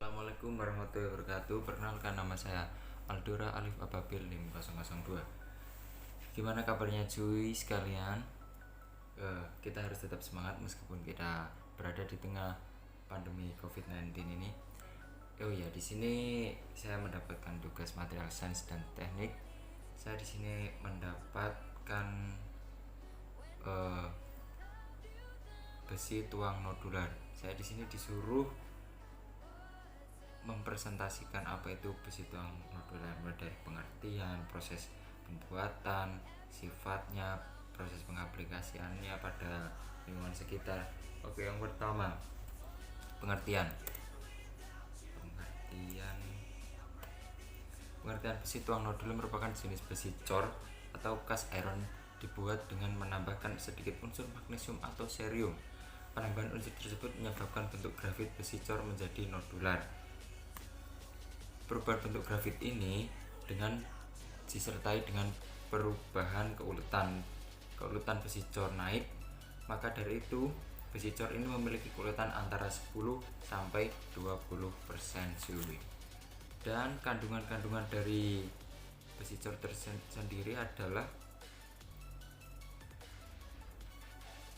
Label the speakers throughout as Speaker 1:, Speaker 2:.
Speaker 1: Assalamualaikum warahmatullahi wabarakatuh. Perkenalkan, nama saya Aldora Alif Ababil 5002. Gimana kabarnya cuy sekalian? Kita harus tetap semangat meskipun kita berada di tengah pandemi COVID-19 ini. Oh ya, di sini saya mendapatkan tugas material sains dan teknik. Saya di sini mendapatkan besi tuang nodular. Saya di sini disuruh mempresentasikan apa itu besi tuang nodular, mulai dari pengertian, proses pembuatan, sifatnya, proses pengaplikasiannya pada lingkungan sekitar. Oke, yang pertama, pengertian. Pengertian besi tuang nodular merupakan jenis besi cor atau cast iron dibuat dengan menambahkan sedikit unsur magnesium atau cerium. Penambahan unsur tersebut menyebabkan bentuk grafit besi cor menjadi nodular. Perubahan bentuk grafit ini disertai dengan perubahan keuletan besi cor naik. Maka dari itu, besi cor ini memiliki keuletan antara 10 sampai 20% cuy. Dan kandungan-kandungan dari besi cor tersendiri adalah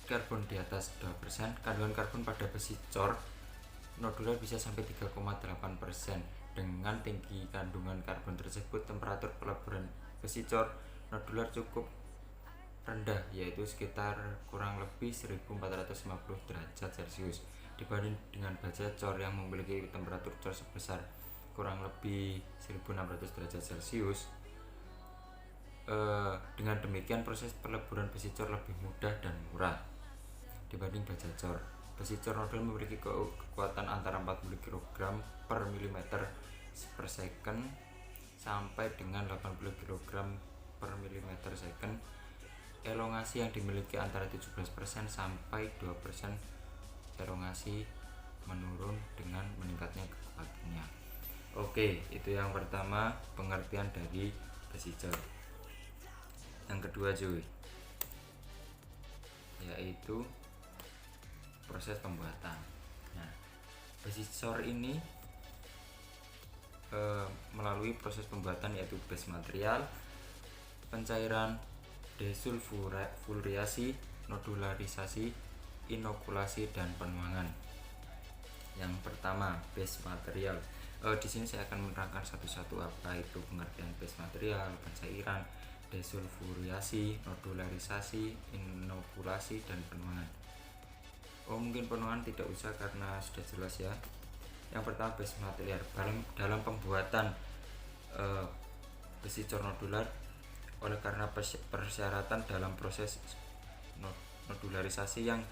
Speaker 1: karbon di atas 2%. Kandungan karbon pada besi cor nodular bisa sampai 3,8%. Dengan tinggi kandungan karbon tersebut, temperatur peleburan besi cor nodular cukup rendah, yaitu sekitar kurang lebih 1450 derajat Celcius dibanding dengan baja cor yang memiliki temperatur cor sebesar kurang lebih 1600 derajat Celcius. Dengan demikian, proses peleburan besi cor lebih mudah dan murah dibanding baja cor. Besi cor nodular memiliki kekuatan antara 40 kg per mm per second sampai dengan 80 kg per mm second. Elongasi yang dimiliki antara 17% sampai 2%. Elongasi menurun dengan meningkatnya kekuatannya. Oke, itu yang pertama, pengertian dari besi cor. Yang kedua cuy, yaitu proses pembuatan. Nah, besi cor ini melalui proses pembuatan, yaitu base material, pencairan, desulfuriasi, nodularisasi, inokulasi, dan penuangan. Yang pertama, base material. Di sini saya akan menerangkan satu-satu apa itu pengertian base material, pencairan, desulfuriasi, nodularisasi, inokulasi, dan penuangan. Mungkin penuangan tidak usah karena sudah jelas ya. Yang pertama, base material. Dalam pembuatan besi cor nodular, oleh karena persyaratan dalam proses nodularisasi yang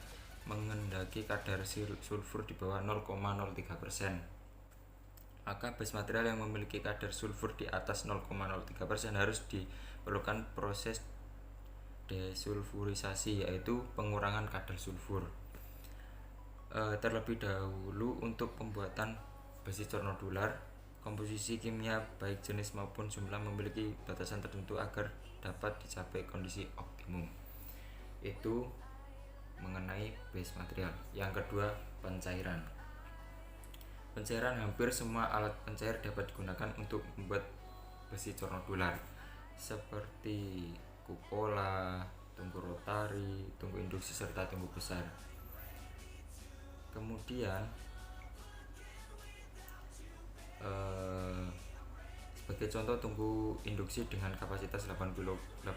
Speaker 1: mengendaki kadar sulfur di bawah 0,03%, maka base material yang memiliki kadar sulfur di atas 0,03% harus diperlukan proses desulfurisasi, yaitu pengurangan kadar sulfur. Terlebih dahulu, untuk pembuatan besi cor nodular, komposisi kimia baik jenis maupun jumlah memiliki batasan tertentu agar dapat dicapai kondisi optimum. Itu mengenai base material. Yang kedua, pencairan. Pencairan. Hampir semua alat pencair dapat digunakan untuk membuat besi cor nodular, seperti kupola, tungku rotari, tungku induksi, serta tungku besar. Kemudian sebagai contoh, tungku induksi dengan kapasitas 80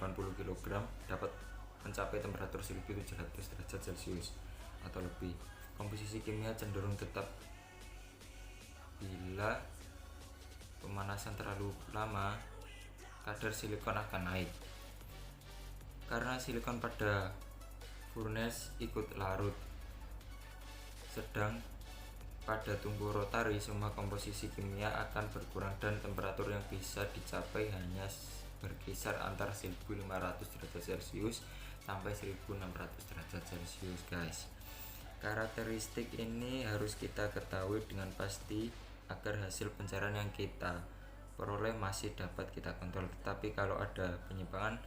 Speaker 1: kg dapat mencapai temperatur 1700 derajat Celcius atau lebih. Komposisi kimia cenderung tetap bila pemanasan terlalu lama, kadar silikon akan naik karena silikon pada furnace ikut larut. Sedang pada tungku rotari, semua komposisi kimia akan berkurang dan temperatur yang bisa dicapai hanya berkisar antara 1500 derajat Celcius sampai 1600 derajat Celcius guys. Karakteristik ini harus kita ketahui dengan pasti agar hasil pencairan yang kita peroleh masih dapat kita kontrol. Tetapi kalau ada penyimpangan,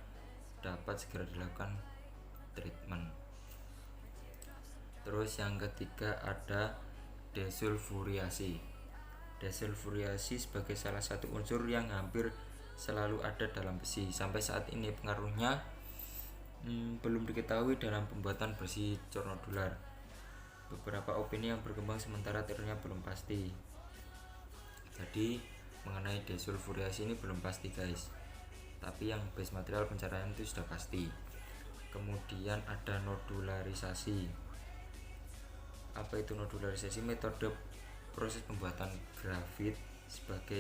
Speaker 1: dapat segera dilakukan treatment. Terus yang ketiga, ada desulfuriasi. desulfuriasi sebagai salah satu unsur yang hampir selalu ada dalam besi. Sampai saat ini pengaruhnya belum diketahui dalam pembuatan besi cor nodular. Beberapa opini yang berkembang sementara teorinya belum pasti. Jadi mengenai desulfuriasi ini belum pasti guys, tapi yang base material pencaharian itu sudah pasti. Kemudian ada nodularisasi. Apa itu nodularisasi? Metode proses pembuatan grafit sebagai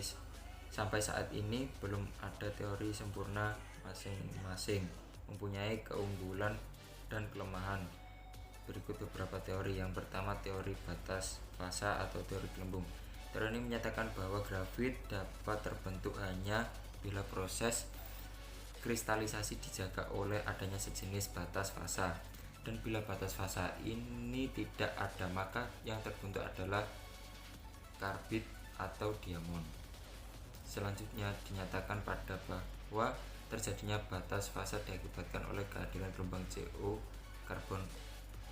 Speaker 1: sampai saat ini belum ada teori sempurna, masing-masing mempunyai keunggulan dan kelemahan. Berikut beberapa teori. Yang pertama, teori batas fasa atau teori gelembung. Teori ini menyatakan bahwa grafit dapat terbentuk hanya bila proses kristalisasi dijaga oleh adanya sejenis batas fasa, dan bila batas fasa ini tidak ada maka yang terbentuk adalah karbid atau diamond. Selanjutnya dinyatakan pada bahwa terjadinya batas fasa diakibatkan oleh kehadiran gelombang CO karbon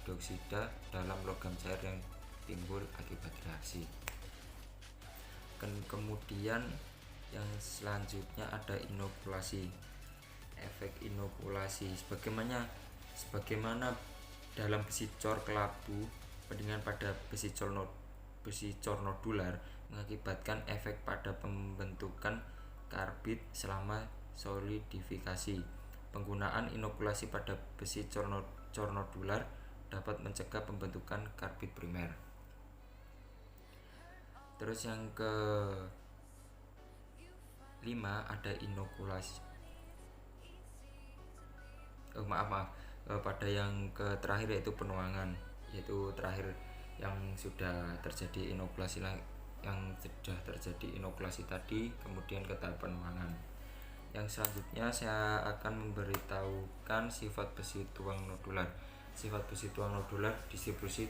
Speaker 1: dioksida dalam logam cair yang timbul akibat reaksi. Kemudian yang selanjutnya ada inokulasi. Efek inokulasi sebagaimana dalam besi cor kelabu, perbandingan pada besi cor nodular mengakibatkan efek pada pembentukan karbid selama solidifikasi. Penggunaan inokulasi pada besi cor nodular dapat mencegah pembentukan karbid primer. Terus yang ke-5 ada inokulasi. Pada yang terakhir yaitu penuangan, yaitu terakhir yang sudah terjadi inokulasi tadi, kemudian ke tahap penuangan. Yang selanjutnya saya akan memberitahukan sifat besi tuang nodular. Sifat besi tuang nodular distribusi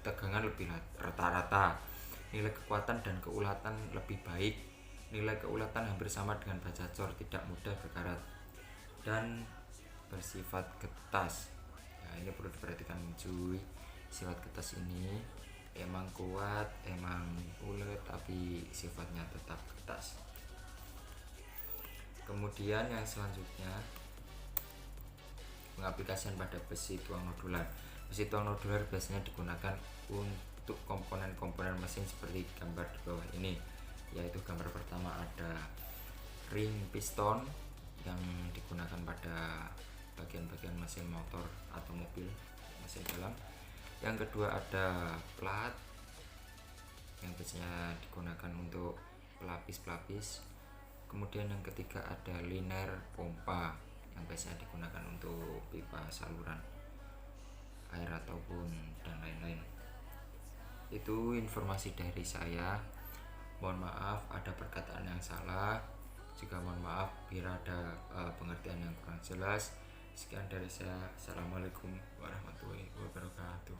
Speaker 1: tegangan lebih rata-rata, nilai kekuatan dan keulatan lebih baik, nilai keulatan hampir sama dengan baja cor, tidak mudah berkarat, dan bersifat getas. Nah, ini perlu diperhatikan cuy. Sifat getas ini emang kuat, emang ulet, tapi sifatnya tetap getas. Kemudian yang selanjutnya pengaplikasian pada besi tuang nodular. Besi tuang nodular biasanya digunakan untuk komponen-komponen mesin seperti gambar di bawah ini, yaitu gambar pertama ada ring piston yang digunakan pada bagian-bagian mesin motor atau mobil, mesin dalam. Yang kedua ada plat yang biasanya digunakan untuk pelapis-pelapis. Kemudian yang ketiga ada liner pompa yang biasanya digunakan untuk pipa saluran air ataupun dan lain-lain. Itu informasi dari saya. Mohon maaf ada perkataan yang salah, juga mohon maaf bila ada pengertian yang kurang jelas. Sekian dari saya. Assalamualaikum warahmatullahi wabarakatuh.